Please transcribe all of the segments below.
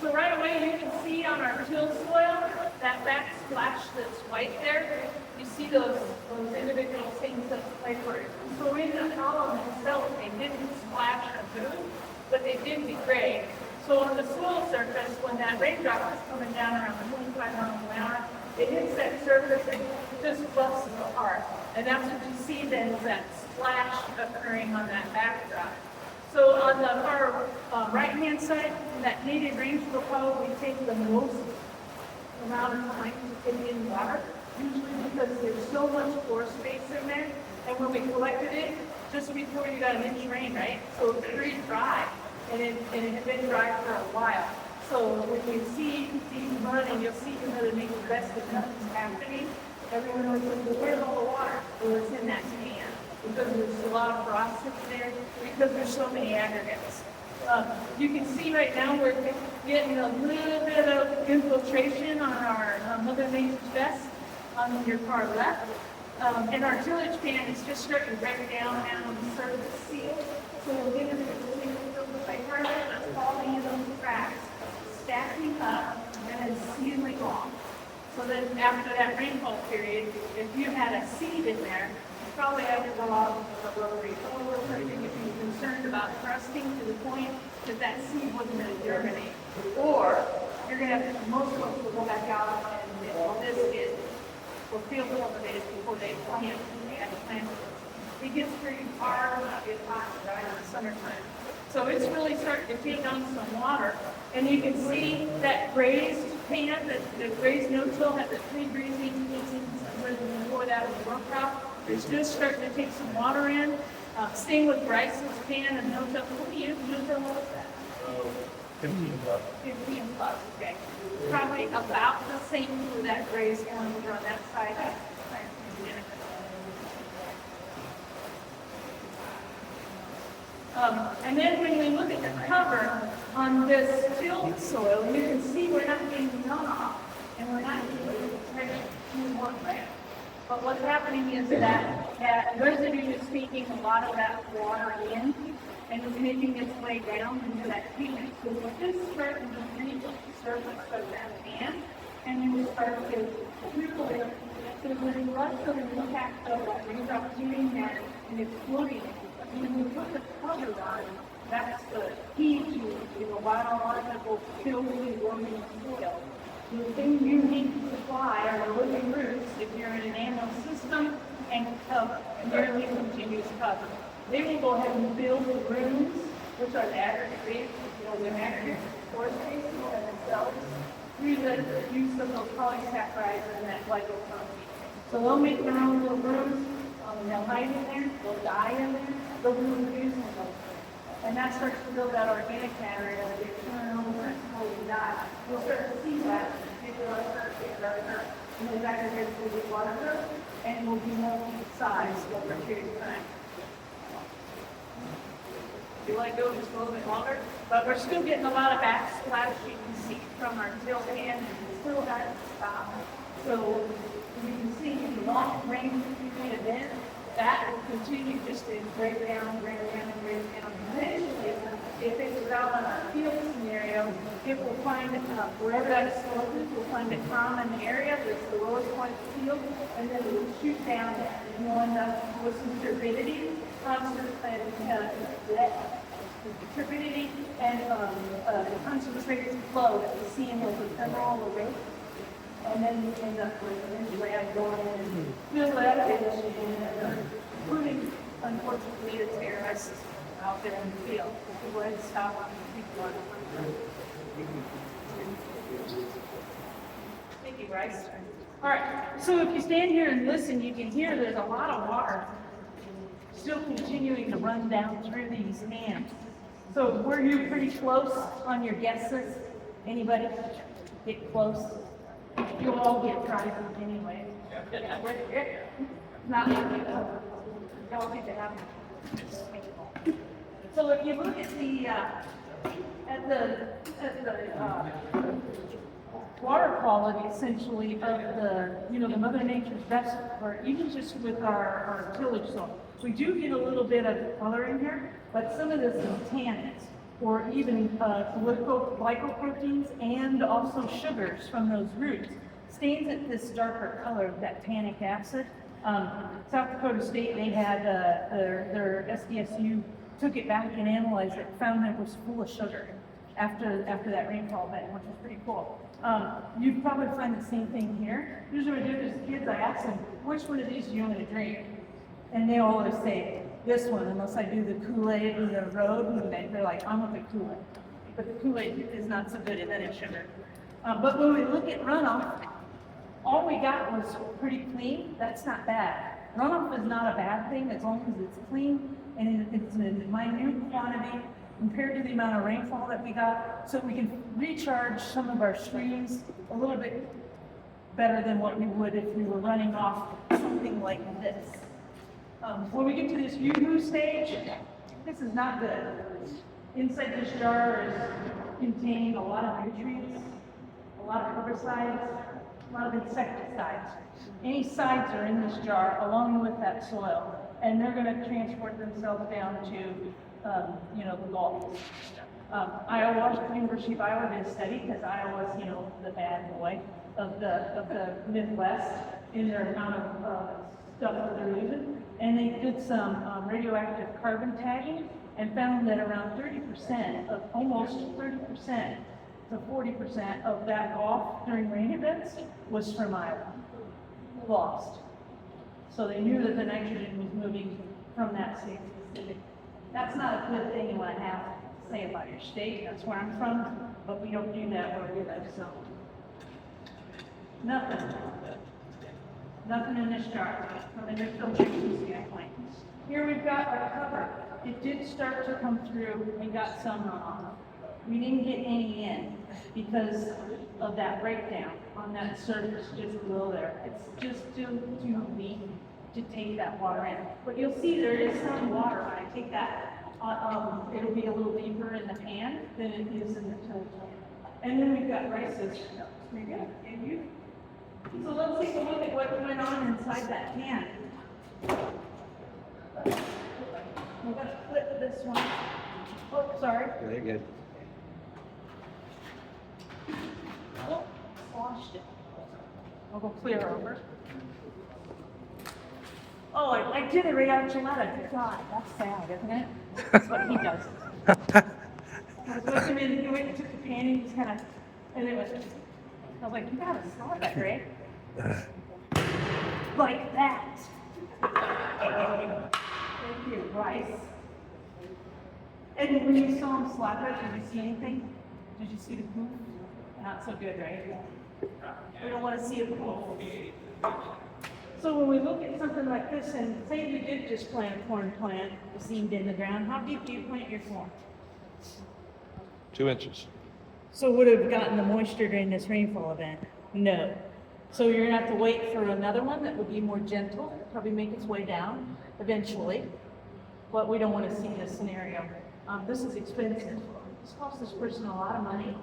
So right away you can see on our till soil that backsplash that's white there. You see those individual things that play for it. So in the column itself, they didn't splash or move, but they did degrade. So on the soil surface, when that raindrop is coming down around 25 miles an hour, it hits that surface and just busts it apart. And that's what you see then is that splash occurring on that backdrop. So on the far right-hand side, that native range will probably take the most amount of time to get in water, usually because there's so much pore space in there. And when we collected it, just before you got an inch of rain, right? So it's pretty dry, and it had been dry for a while. So when you see these running, you'll see that it makes the best that nothing's happening. Everyone always says, well, where's all the water? Well, it's in that can, because there's a lot of frost there, because there's so many aggregates. You can see right now we're getting a little bit of infiltration on our Mother Nature's vest on your far left. And our tillage pan is just starting to break down now on the surface seal. So we'll get into the like that's falling in those cracks, stacking up, and then sealing off. So then after that rainfall period, if you had a seed in there, you probably have to go out with a rotary over if you're concerned about crusting to the point that that seed wasn't going to germinate. Or you're going to have to, most folks will go back out and well, this is for field cultivators before they plant. It gets pretty hard when it gets hot right in the summertime. So it's really starting to take on some water. And you can see that raised pan, the raised no-till had the 3 degrees before that was row crop. It's just starting to take some water in. Same with Bryce's pan and no-till. What do you use? No-till, what was that? 15 bucks. 15 bucks, okay. Probably about the same for that raised one over on that side. And then when we look at the cover on this tilled soil, you can see we're not getting runoff and we're not getting more land. But what's happening is that residue is taking a lot of that water in and it's making its way down into that pan. So we're just starting to reach the surface of that pan and then we start to trickle it. So there's less of an impact of that raindrop doing that and it's floating. When you put the cover on, that's the key to biological filthy worming soil. The thing you need to supply are the living roots if you're in an annual system and cover, nearly continuous cover. They will go ahead and build the rooms, which are the aggregate base, the aggregate pore space in themselves, through the use of those polysaccharides and that glycoprotein. So they'll make their own little rooms, they'll hide in there, they'll die in there, they'll reproduce in those. And that starts to build that organic matter as they turn over and slowly die. You'll start to see that, people will start to get larger, and those aggregates will get larger, and will be more size over a period of time. You want to go just a little bit longer? But we're still getting a lot of backsplash you can see from our till pan, and it still hasn't stopped. So you can see the long range between events, that will continue just to break down, and break down. Eventually, if it's out on a field scenario, it will find, wherever that slope is, we'll find a common area that's the lowest point of the field, and then it will shoot down and you'll end up with some turbidity, turbidity and concentrated flow that we see in the ephemeral array. And then you end up with eventually going in and fill that and including, unfortunately, the terrorists out there in the field. If you go ahead and stop on the people on the Thank you, Bryce. All right, so if you stand here and listen, you can hear there's a lot of water still continuing to run down through these hands. So were you pretty close on your guesses? Anybody get close? You'll all get tried anyway. Not like you don't get to have them. So if you look at the water quality essentially of the Mother Nature's best part, even just with our tillage soil. We do get a little bit of color in here, but some of this is tannins, or even glycoproteins and also sugars from those roots. Stains it this darker color, that tannic acid. South Dakota State, they had their SDSU took it back and analyzed it, found that it was full of sugar after that rainfall event, which was pretty cool. You'd probably find the same thing here. Usually when I do this to kids, I ask them, which one of these do you want to drink? And they always say, this one, unless I do the Kool-Aid or the road, and they're like, I'm with the Kool-Aid. But the Kool-Aid is not so good, and then it's sugar. But when we look at runoff, all we got was pretty clean. That's not bad. Runoff is not a bad thing as long as it's clean and it's in a minute quantity compared to the amount of rainfall that we got, so we can recharge some of our streams a little bit better than what we would if we were running off something like this. When we get to this yoo-hoo stage, this is not good. Inside this jar is containing a lot of nutrients, a lot of herbicides, a lot of insecticides. Any sides are in this jar along with that soil, and they're going to transport themselves down to the Gulf. University of Iowa did a study because Iowa's, the bad boy of the Midwest in their amount of stuff that they're using. And they did some radioactive carbon tagging and found that around 30% almost 30% to 40% of that off during rain events was from Iowa. Lost. So they knew that the nitrogen was moving from that state specific. That's not a good thing you want to have to say about your state. That's where I'm from, but we don't do that where we live. So nothing in this jar from an infiltration standpoint. Here we've got our cover. It did start to come through. We got some runoff. We didn't get any in because of that breakdown on that surface just below there. It's just too deep to take that water in. But you'll see there is some water when I take that. It'll be a little deeper in the pan than it is in the total pan. And then we've got rices. There you go. And you. So let's take a look at what went on inside that pan. We're going to flip this one. Oh, sorry. Very good. Oh, sloshed it. I'll go clear over. Oh, I did it right out of Gillespie. God, that's sad, isn't it? That's what he does. I was looking in, he went and took the pan and just kind of, and it was, I was like, you gotta stop that, right? Like that. Thank you, rice. And when you saw him slap it, did you see anything? Did you see the poof? Not so good, right? We don't want to see a poof. So when we look at something like this, and say you did just plant a corn plant, seed in the ground, how deep do you plant your corn? 2 inches. So would it have gotten the moisture during this rainfall event? No. So you're gonna have to wait for another one that would be more gentle, probably make its way down eventually. But we don't want to see this scenario. This is expensive. This costs this person a lot of money,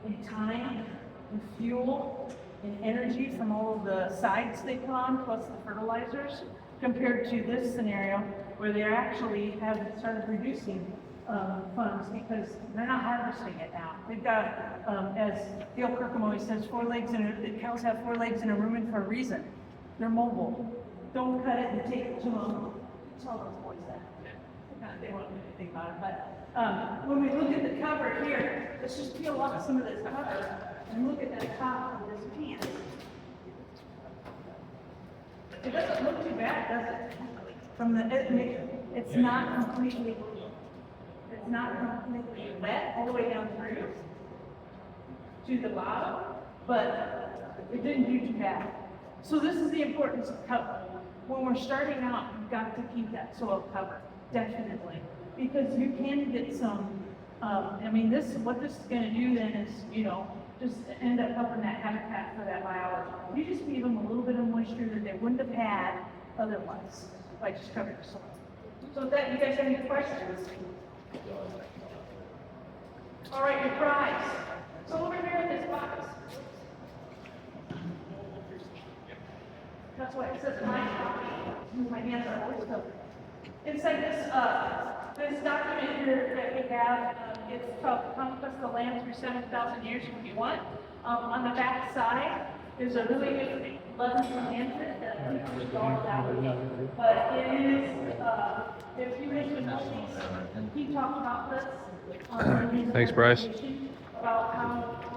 and time, and fuel, and energy from all of the sides they put on, plus the fertilizers, compared to this scenario where they actually have started reducing funds because they're not harvesting it now. They've got, as Dale Kirkham always says, the cows have 4 legs in a rumen for a reason. They're mobile. Don't cut it and take it to them. Tell those boys that. They won't do anything about it. But when we look at the cover here, let's just peel off some of this cover and look at the top of this pan. It doesn't look too bad, does it? It's not completely wet all the way down through to the bottom, but it didn't do too bad. So this is the importance of cover. When we're starting out, you've got to keep that soil covered, definitely, because you can get some. What this is going to do then is, just end up helping that habitat for that biology. You just give them a little bit of moisture that they wouldn't have had otherwise by just covering the soil. So with that, you guys have any questions? All right, your prize. So over here in this box. That's why it says my copy. My hands are always covered. Just like this document here that we have, it's called Conquest the Land Through 7,000 Years if you want. On the back side, there's a really good 11 commandment that we just all about. But it is, if you read the notice, he talked about this. Thanks, Bryce. About how